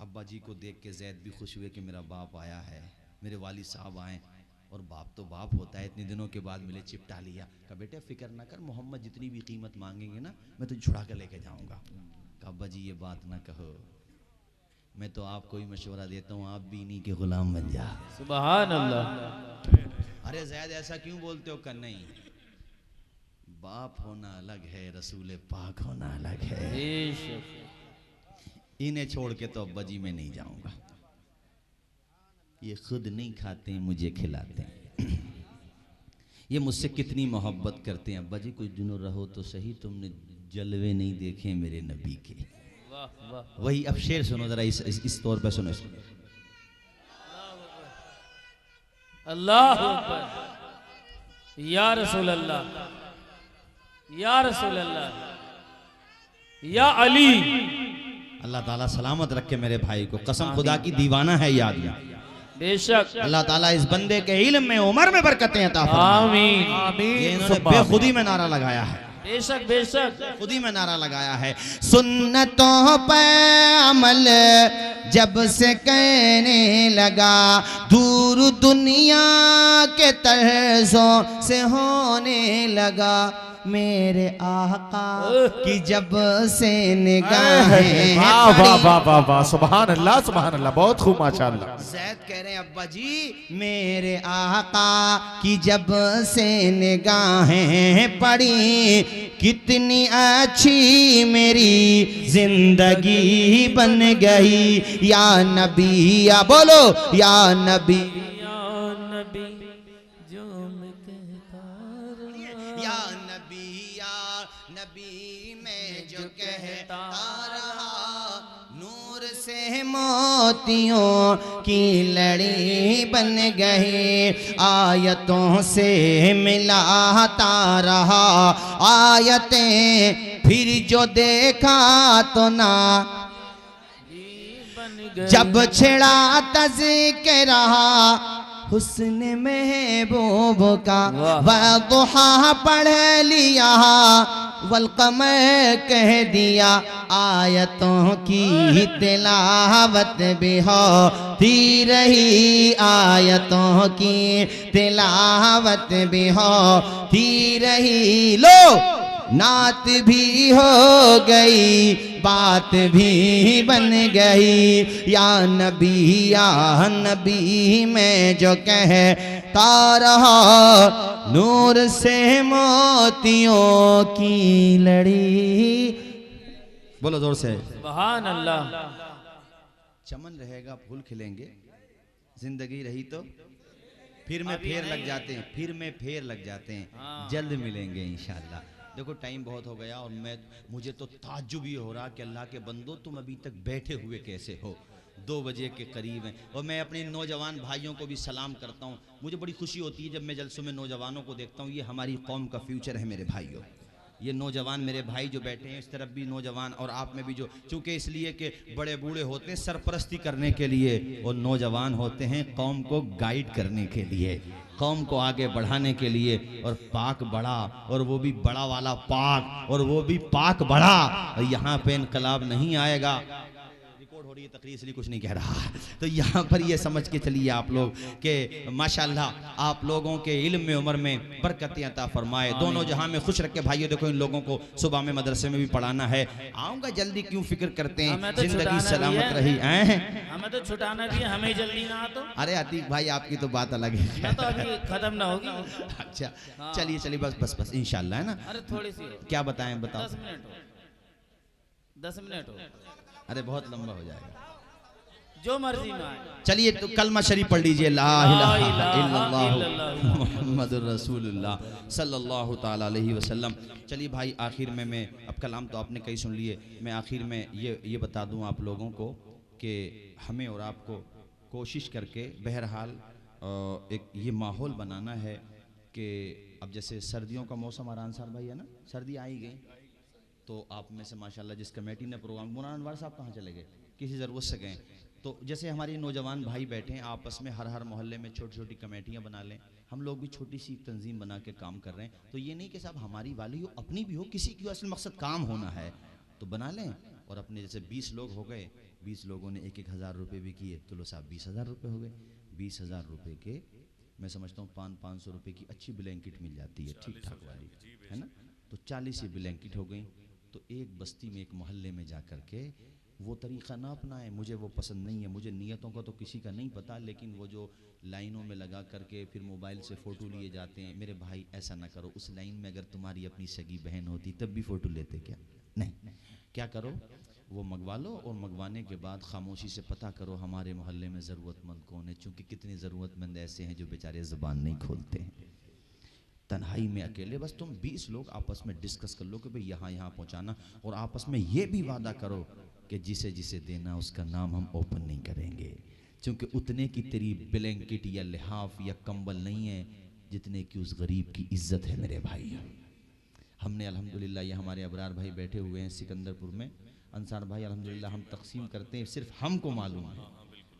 अब्बा जी को देख के जैद भी खुश हुए कि मेरा बाप आया है, मेरे वालिद साहब आए। और बाप तो बाप होता है, इतने दिनों के बाद मिले, चिपटा लिया। कहा बेटे फिक्र ना कर, मोहम्मद जितनी भी कीमत मांगेंगे ना मैं तुझे छुड़ा कर लेके जाऊंगा। कहा अब्बा जी ये बात ना कहो, मैं तो आपको ही मशवरा देता हूँ, आप भी इन्हीं के गुलाम बन जा। सुभान अल्लाह। अरे जैद ऐसा क्यों बोलते हो? कर नहीं, बाप होना अलग है, रसूल पाक होना अलग है। बेशक। इन्हें छोड़ के तो अब्बा जी मैं नहीं जाऊंगा, ये खुद नहीं खाते मुझे खिलाते हैं। ये मुझसे कितनी मोहब्बत करते हैं। अब्बा जी कुछ दिनों रहो तो सही, तुमने जलवे नहीं देखे मेरे नबी के। वाह वाह। वही अब शेर सुनो जरा, इस तौर पे सुनो इसको। अल्लाह अकबर। या रसूल अल्लाह, या रसूल अल्लाह, या अली। अल्लाह ताला सलामत रखे मेरे भाई को, कसम खुदा की दीवाना है ये आदमी। बेशक। अल्लाह ताला इस बंदे के इल्म में उम्र में बरकतें अता फरमाए। आमीन। ये इन्होंने बेखुदी में नारा लगाया है, बेशक बेशक। खुद ही में नारा लगाया है। सुन्नतों पर अमल जब से कहने लगा, दूर दुनिया के तर्जों से होने लगा, मेरे आका की जब से निगाहें वाह वाह वाह वाह वाह, सुभान अल्लाह सुभान अल्लाह, बहुत खूब माशाअल्लाह। ज़ैद कह रहे हैं अब्बा जी मेरे आका की जब से निगाहें पड़ी, कितनी अच्छी मेरी जिंदगी बन गई। या नबी, या बोलो या नबी, या नबी जो मैं कहता रहा। या नबी, या नबी मैं जो कहता रहा, नूर से मोतियों की लड़ी बन गई, आयतों से मिलाता रहा, आयतें फिर जो देखा तो ना, जब छिड़ा तज़किरा हुस्न महबूब का, वदुहा पढ़ लिया, वल्क़मर कह दिया, आयतों की तिलावत भी होती रही, आयतों की तिलावत भी होती रही। लो नात भी हो गई, बात भी बन गई। या नबी मैं जो कहता रहा, नूर से मोतियों की लड़ी। बोलो जोर से। सुभान अल्लाह। चमन रहेगा फूल खिलेंगे, जिंदगी रही तो फिर में फेर लग जाते हैं, फिर में फेर लग जाते हैं, जल्द मिलेंगे इंशाअल्लाह। देखो टाइम बहुत हो गया और मुझे तो ताज्जुब ही हो रहा कि अल्लाह के बंदो तुम अभी तक बैठे हुए कैसे हो, 2 बजे के करीब हैं। और मैं अपने नौजवान भाइयों को भी सलाम करता हूँ। मुझे बड़ी खुशी होती है जब मैं जलसों में नौजवानों को देखता हूँ, ये हमारी कौम का फ्यूचर है मेरे भाइयों। ये नौजवान मेरे भाई जो बैठे हैं, इस तरफ भी नौजवान और आप में भी, जो चूँकि इसलिए कि बड़े बूढ़े होते हैं सरपरस्ती करने के लिए, और नौजवान होते हैं कौम को गाइड करने के लिए, कौम को आगे बढ़ाने के लिए। और पाक बड़ा, और वो भी बड़ा वाला पाक, और वो भी पाक बड़ा। यहाँ पे इनकलाब नहीं आएगा। रिकॉर्ड हो रही है तकरीर, इसलिए कुछ नहीं कह रहा। तो यहाँ पर ये समझ के चलिए आप लोग कि माशाल्लाह आप लोगों के इल्म में उम्र में बरकतें अता फरमाए, दोनों जहां में खुश रखे। भाइयों देखो इन लोगों को सुबह में मदरसे में भी पढ़ाना है, आऊँगा जल्दी, क्यों फिक्र करते हैं, तो जिंदगी सलामत रही। हमें तो छुटाना भी है, हमें जल्दी ना। तो अरे अतीक भाई आपकी तो बात अलग है, मैं तो अभी खत्म ना होगी। अच्छा चलिए चलिए, बस इंशाल्लाह, है ना। अरे थोड़ी सी क्या बताएं, बताओ। 10 मिनट हो, 10 मिनट हो। अरे बहुत लंबा हो जाएगा, जो मर्जी में आए। चलिए तो कलमा शरीफ पढ़ लीजिए, ला इलाहा इल्लल्लाह मुहम्मदुर रसूलुल्लाह सल्लल्लाहु ताला अलैहि वसल्लम। चलिए भाई आखिर में मैं, अब कलाम तो आपने कई सुन लिए, मैं आखिर में ये बता दूं आप लोगों को कि हमें और आपको कोशिश करके बहरहाल एक ये माहौल बनाना है कि अब जैसे सर्दियों का मौसम आरान साहब भाई है ना, सर्दी आ ही गई, तो आप में से माशाल्लाह जिस कमेटी ने प्रोग्राम, मुरान अनवर साहब कहाँ चले गए, किसी ज़रूरत से गए, तो जैसे हमारे नौजवान भाई बैठे हैं आपस में हर मोहल्ले में छोटी छोटी कमेटियाँ बना लें, हम लोग भी छोटी सी तंजीम बना के काम कर रहे हैं। तो ये नहीं कि साहब हमारी वाली हो अपनी भी हो, किसी की असल मकसद काम होना है तो बना लें। और अपने जैसे 20 लोग हो गए, 20 लोगों ने 1,000 रुपये भी किए, तो लो साहब 20,000 रुपये हो गए। 20,000 रुपये के मैं समझता हूँ 500 रुपये की अच्छी ब्लैंकेट मिल जाती है ठीक ठाक वाली, है ना, तो 40 ही ब्लैंकेट हो गई। तो एक बस्ती में एक मोहल्ले में जा कर के वो तरीक़ा ना अपनाएं, मुझे वो पसंद नहीं है, मुझे नियतों का तो किसी का नहीं पता, लेकिन वो जो लाइनों में लगा करके फिर मोबाइल से फ़ोटो लिए जाते हैं, मेरे भाई ऐसा ना करो। उस लाइन में अगर तुम्हारी अपनी सगी बहन होती तब भी फ़ोटो लेते क्या? नहीं, क्या करो वो मंगवा लो, और मंगवाने के बाद खामोशी से पता करो हमारे मोहल्ले में ज़रूरतमंद कौन है, चूँकि कितने ज़रूरतमंद ऐसे हैं जो बेचारे ज़बान नहीं खोलते हैं। तन्हाई में अकेले बस तुम 20 लोग आपस में डिस्कस कर लो कि भाई यहाँ यहाँ पहुँचाना, और आपस में ये भी वादा करो कि जिसे जिसे देना उसका नाम हम ओपन नहीं करेंगे, क्योंकि उतने की तेरी ब्लैंकेट या लिहाफ या कंबल नहीं है जितने की उस गरीब की इज्जत है मेरे भाई। हमने अल्हम्दुलिल्लाह, ये हमारे अबरार भाई बैठे हुए हैं सिकंदरपुर में, अंसार भाई अल्हम्दुलिल्लाह हम तकसीम करते हैं, सिर्फ हमको मालूम है,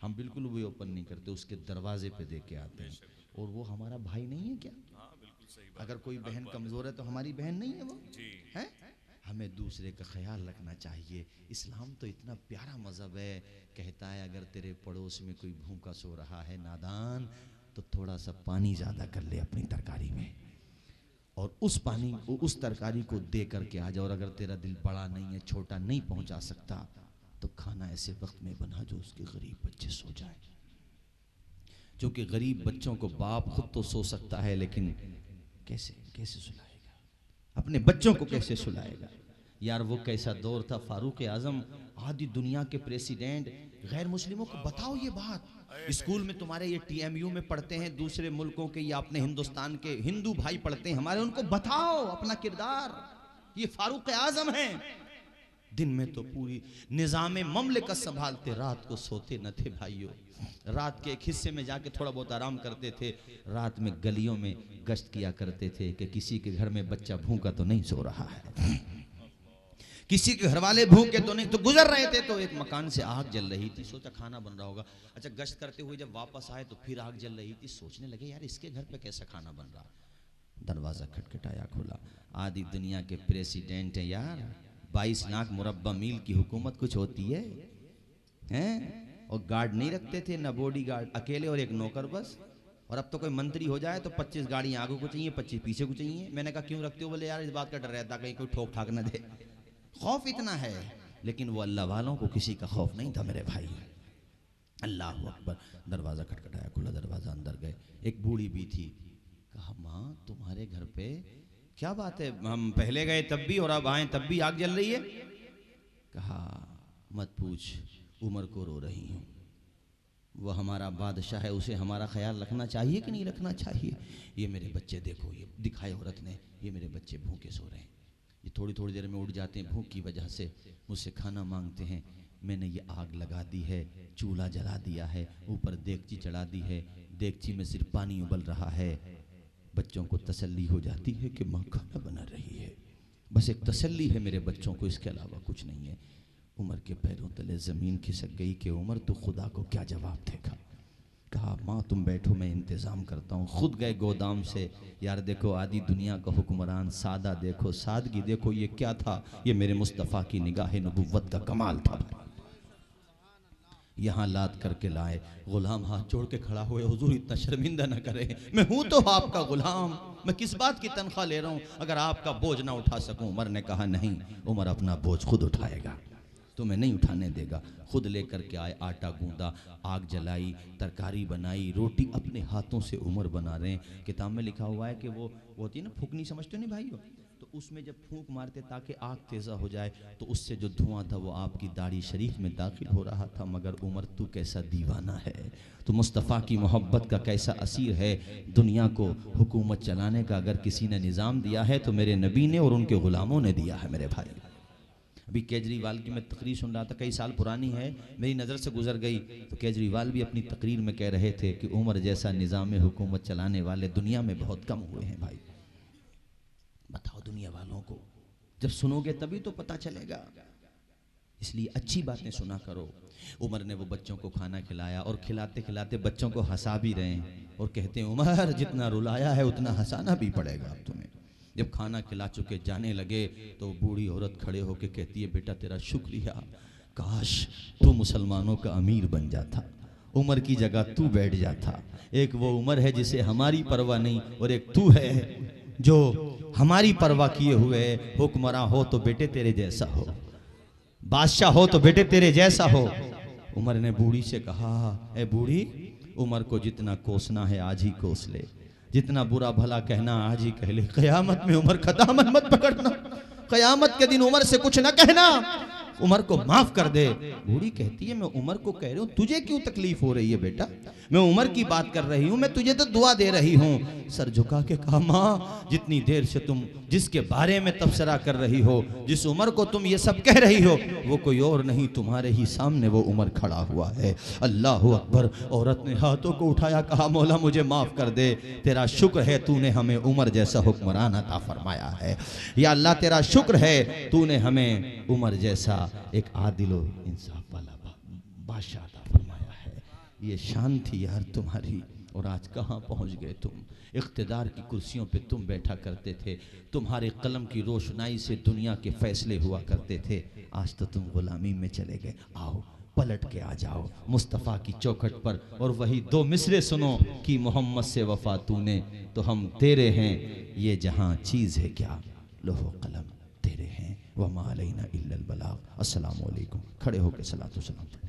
हम बिल्कुल भी ओपन नहीं करते, उसके दरवाजे पे दे के आते हैं। और वो हमारा भाई नहीं है क्या? अगर कोई बहन कमज़ोर है तो हमारी बहन नहीं है वो, है? हमें दूसरे का ख्याल रखना चाहिए। इस्लाम तो इतना प्यारा मज़हब है, कहता है अगर तेरे पड़ोस में कोई भूखा सो रहा है नादान, तो थोड़ा सा पानी ज़्यादा कर ले अपनी तरकारी में, और उस पानी उस तरकारी को दे करके आ जाओ। और अगर तेरा दिल बड़ा नहीं है, छोटा नहीं पहुंचा सकता, तो खाना ऐसे वक्त में बना जो उसके गरीब बच्चे सो जाए, क्योंकि गरीब बच्चों को बाप खुद तो सो सकता है, लेकिन कैसे कैसे सुलाएगा अपने बच्चों को, कैसे सुलाएगा? यार वो कैसा दौर था, फारूक आजम आदि दुनिया के प्रेसिडेंट, गैर मुस्लिमों को बताओ ये बात। स्कूल में तुम्हारे ये TMU में पढ़ते हैं दूसरे मुल्कों के या अपने हिंदुस्तान के हिंदू भाई पढ़ते हैं हमारे, उनको बताओ अपना किरदार, ये फारूक आजम हैं। दिन में तो पूरी निज़ाम ममलिकत संभालते, रात को सोते न थे भाइयों। रात के एक हिस्से में जाके थोड़ा बहुत आराम करते थे, रात में गलियों में गश्त किया करते थे कि किसी के घर में बच्चा भूखा तो नहीं सो रहा है, किसी के घर वाले भूखे तो नहीं। तो गुजर रहे थे तो एक मकान से आग जल रही थी, सोचा खाना बन रहा होगा। अच्छा, गश्त करते हुए जब वापस आए तो फिर आग जल रही थी, सोचने लगे यार इसके घर पे कैसा खाना बन रहा। दरवाज़ा खटखटाया, खुला, आदि दुनिया के प्रेसिडेंट हैं यार, 22 लाख मुरब्बा मील की हुकूमत कुछ होती है हैं? और गार्ड नहीं रखते थे, ना बॉडी गार्ड, अकेले और एक नौकर बस। और अब तो कोई मंत्री हो जाए तो 25 गाड़ियाँ आगे को चाहिए, 25 पीछे को चाहिए। मैंने कहा क्यों रखते हो? बोले यार इस बात का डर रहता कहीं कोई ठोक ठाक ना दे, खौफ इतना है। लेकिन वो अल्लाह वालों को किसी का खौफ नहीं था मेरे भाई। अल्लाह अकबर। दरवाज़ा खटखटाया, खुला दरवाज़ा, अंदर गए। एक बूढ़ी भी थी, कहा माँ तुम्हारे घर पे क्या बात है, हम पहले गए तब भी और अब आए तब भी आग जल रही है? कहा मत पूछ, उमर को रो रही हूँ, वो हमारा बादशाह है, उसे हमारा ख्याल रखना चाहिए कि नहीं रखना चाहिए? ये मेरे बच्चे देखो, ये दिखाए औरत ने, ये मेरे बच्चे भूखे सो रहे हैं, ये थोड़ी थोड़ी देर में उठ जाते हैं भूख की वजह से, मुझसे खाना मांगते हैं, मैंने ये आग लगा दी है, चूल्हा जला दिया है, ऊपर देगची चढ़ा दी है, देगची में सिर्फ पानी उबल रहा है। बच्चों को तसल्ली हो जाती है कि माँ खाना बना रही है, बस एक तसल्ली है मेरे बच्चों को, इसके अलावा कुछ नहीं है। उमर के पैरों तले ज़मीन खिसक गई कि उमर तो खुदा को क्या जवाब देगा। कहा माँ तुम बैठो, मैं इंतज़ाम करता हूँ। खुद गए गोदाम से। यार देखो आदि दुनिया का हुक्मरान, सादा देखो, सादगी देखो, ये क्या था? ये मेरे मुस्तफ़ा की निगाह नबुव्वत का कमाल था। यहाँ लाद करके लाए, गुलाम हाथ जोड़ के खड़ा हुए, हुजूर इतना शर्मिंदा न करें, मैं हूँ तो आपका गुलाम, मैं किस बात की तनख्वाह ले रहा हूँ अगर आपका बोझ ना उठा सकूँ। उमर ने कहा नहीं, उमर अपना बोझ खुद उठाएगा, तुम्हें नहीं उठाने देगा। खुद लेकर के आए, आटा गूंदा, आग जलाई, तरकारी बनाई, रोटी अपने हाथों से उमर बना रहे हैं। किताब में लिखा हुआ है कि वो होती है ना फूकनी, समझते नहीं भाइयों, तो उसमें जब फूंक मारते ताकि आग तेज़ा हो जाए, तो उससे जो धुआं था वो आपकी दाढ़ी शरीफ में दाखिल हो रहा था। मगर उमर तू कैसा दीवाना है, तो मुस्तफ़ा की मोहब्बत का कैसा असीर है। दुनिया को हुकूमत चलाने का अगर किसी ने निज़ाम दिया है तो मेरे नबी ने और उनके ग़ुलामों ने दिया है मेरे भाई। अभी केजरीवाल की मैं तकरीर सुन रहा था, कई साल पुरानी है, मेरी नज़र से गुजर गई, तो केजरीवाल भी अपनी तकरीर में कह रहे थे कि उमर जैसा निज़ाम हुकूमत चलाने वाले दुनिया में बहुत कम हुए हैं। भाई बताओ, दुनिया वालों को जब सुनोगे तभी तो पता चलेगा। इसलिए अच्छी बातें सुना करो। उमर ने वो बच्चों को खाना खिलाया और खिलाते खिलाते बच्चों को हंसा भी रहे हैं और कहते हैं उमर जितना रुलाया है उतना हंसाना भी पड़ेगा अब तुम्हें। जब खाना खिला चुके जाने लगे तो बूढ़ी औरत खड़े होकर कहती है बेटा तेरा शुक्रिया, काश तू मुसलमानों का अमीर बन जाता, उमर की जगह तू बैठ जाता। एक वो उमर है जिसे हमारी परवाह नहीं, और एक तू है जो हमारी परवाह किए हुए हुक्मरान हो तो बेटे तेरे जैसा हो, बादशाह हो तो बेटे तेरे जैसा हो। उमर ने बूढ़ी से कहा, ए बूढ़ी, उमर को जितना कोसना है आज ही कोस ले, जितना बुरा भला कहना आज ही कह ले, कयामत में उमर का दामन मत पकड़ना, कयामत के दिन उमर से कुछ न कहना, उमर को माफ कर दे। बूढ़ी कहती है मैं उमर को कह रही हूँ, तुझे क्यों तकलीफ हो रही है बेटा, मैं उमर की बात कर रही हूँ, मैं तुझे तो दुआ दे रही हूँ। सर झुका के कहा माँ जितनी देर से तुम जिसके बारे में तबसरा कर रही हो, जिस उमर को तुम ये सब कह रही हो, वो कोई और नहीं, तुम्हारे ही सामने वो उमर खड़ा हुआ है। अल्लाह अकबर। औरत ने हाथों को उठाया, कहा मौला मुझे माफ कर दे, तेरा शुक्र है तूने हमें उमर जैसा हुक्मरान अता फरमाया है। या अल्लाह तेरा शुक्र है तूने हमें उमर जैसा एक आदिल और इंसाफ वाला बादशाह अता फरमाया है। ये शान थी यार तुम्हारी, और आज कहाँ पहुँच गए तुम। इख्तिदार की कुर्सियों पे तुम बैठा करते थे, तुम्हारे कलम की रोशनाई से दुनिया के फैसले हुआ करते थे, आज तो तुम गुलामी में चले गए। आओ पलट के आ जाओ मुस्तफ़ा की चौखट पर और वही दो मिसरे सुनो कि मोहम्मद से वफा तूने तो हम तेरे हैं, ये जहां चीज़ है क्या लोहो कलम तेरे हैं, वमा अलैना इल्लल बलाग। अस्सलामु अलैकुम। खड़े होकर सलातो सलाम।